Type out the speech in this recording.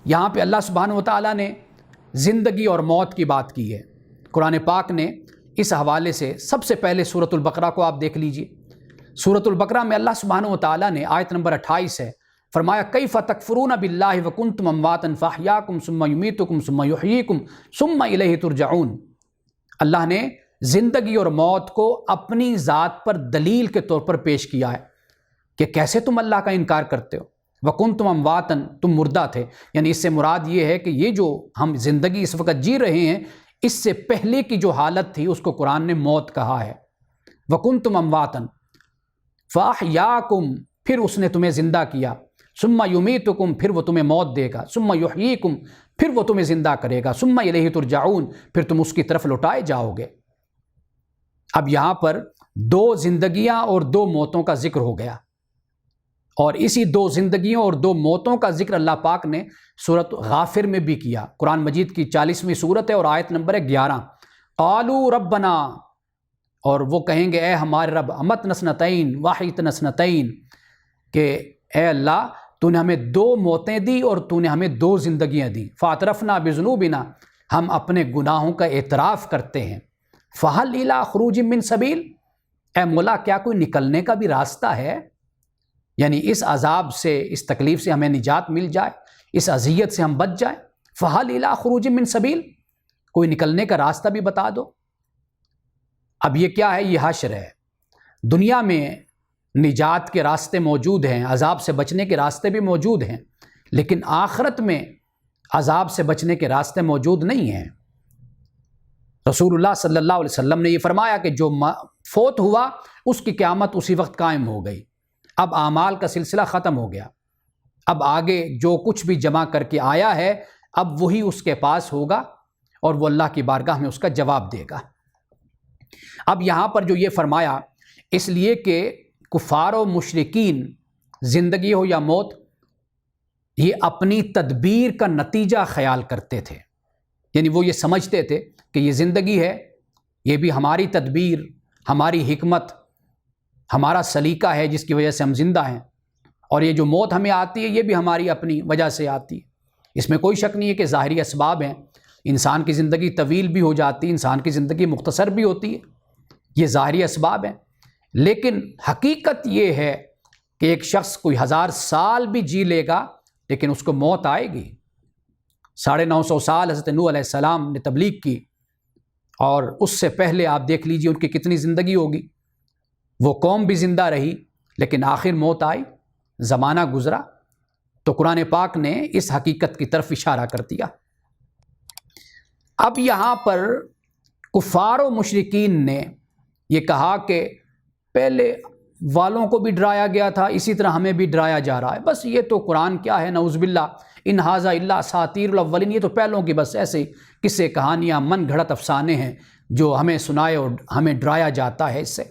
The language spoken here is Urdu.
یہاں پہ اللہ سبحانہ و تعالیٰ نے زندگی اور موت کی بات کی ہے۔ قرآن پاک نے اس حوالے سے سب سے پہلے سورۃ البقرہ کو آپ دیکھ لیجئے۔ سورۃ البقرہ میں اللہ سبحانہ و تعالیٰ نے آیت نمبر 28 ہے، فرمایا کیف تکفرون باللہ وکنتم امواتا فاحیاکم ثم یمیتکم ثم یحییکم ثم الیہ ترجعون۔ اللہ نے زندگی اور موت کو اپنی ذات پر دلیل کے طور پر پیش کیا ہے کہ کیسے تم اللہ کا انکار کرتے ہو۔ وکنتم امواتا، تم مردہ تھے، یعنی اس سے مراد یہ ہے کہ یہ جو ہم زندگی اس وقت جی رہے ہیں، اس سے پہلے کی جو حالت تھی اس کو قرآن نے موت کہا ہے۔ وکنتم امواتا فاحیاکم، پھر اس نے تمہیں زندہ کیا، ثم یمیتکم، پھر وہ تمہیں موت دے گا، ثم یحییکم، پھر وہ تمہیں زندہ کرے گا، ثم الیہ ترجعون، پھر تم اس کی طرف لوٹائے جاؤ گے۔ اب یہاں پر دو زندگیاں اور دو موتوں کا ذکر ہو گیا، اور اسی دو زندگیوں اور دو موتوں کا ذکر اللہ پاک نے سورۃ غافر میں بھی کیا۔ قرآن مجید کی 40ویں سورت ہے اور آیت نمبر ہے 11۔ قالوا ربنا، اور وہ کہیں گے اے ہمارے رب، امتنا اثنتین واحیتنا اثنتین، کہ اے اللہ تو نے ہمیں دو موتیں دی اور تو نے ہمیں دو زندگیاں دی۔ فاعترفنا بذنوبنا، ہم اپنے گناہوں کا اعتراف کرتے ہیں۔ فہل الی خروج من سبیل، اے مولا کیا کوئی نکلنے کا بھی راستہ ہے؟ یعنی اس عذاب سے، اس تکلیف سے ہمیں نجات مل جائے، اس اذیت سے ہم بچ جائیں۔ فہل الی خروج من سبیل، کوئی نکلنے کا راستہ بھی بتا دو۔ اب یہ کیا ہے؟ یہ حشر ہے۔ دنیا میں نجات کے راستے موجود ہیں، عذاب سے بچنے کے راستے بھی موجود ہیں، لیکن آخرت میں عذاب سے بچنے کے راستے موجود نہیں ہیں۔ رسول اللہ صلی اللہ علیہ وسلم نے یہ فرمایا کہ جو فوت ہوا اس کی قیامت اسی وقت قائم ہو گئی، اب اعمال کا سلسلہ ختم ہو گیا، اب آگے جو کچھ بھی جمع کر کے آیا ہے اب وہی اس کے پاس ہوگا اور وہ اللہ کی بارگاہ میں اس کا جواب دے گا۔ اب یہاں پر جو یہ فرمایا، اس لیے کہ کفار و مشرکین زندگی ہو یا موت، یہ اپنی تدبیر کا نتیجہ خیال کرتے تھے، یعنی وہ یہ سمجھتے تھے کہ یہ زندگی ہے، یہ بھی ہماری تدبیر، ہماری حکمت، ہمارا سلیقہ ہے جس کی وجہ سے ہم زندہ ہیں، اور یہ جو موت ہمیں آتی ہے یہ بھی ہماری اپنی وجہ سے آتی ہے۔ اس میں کوئی شک نہیں ہے کہ ظاہری اسباب ہیں، انسان کی زندگی طویل بھی ہو جاتی ہے، انسان کی زندگی مختصر بھی ہوتی ہے، یہ ظاہری اسباب ہیں، لیکن حقیقت یہ ہے کہ ایک شخص کوئی 1000 سال بھی جی لے گا لیکن اس کو موت آئے گی۔ 950 سال حضرت نوح علیہ السلام نے تبلیغ کی، اور اس سے پہلے آپ دیکھ لیجئے ان کی کتنی زندگی ہوگی، وہ قوم بھی زندہ رہی لیکن آخر موت آئی، زمانہ گزرا۔ تو قرآن پاک نے اس حقیقت کی طرف اشارہ کر دیا۔ اب یہاں پر کفار و مشرکین نے یہ کہا کہ پہلے والوں کو بھی ڈرایا گیا تھا، اسی طرح ہمیں بھی ڈرایا جا رہا ہے، بس یہ تو قرآن کیا ہے، نعوذ باللہ، ان ھذا الا اساطیر الاولین، یہ تو پہلوں کی بس ایسے قصے کہانیاں، من گھڑت افسانے ہیں جو ہمیں سنائے اور ہمیں ڈرایا جاتا ہے اس سے۔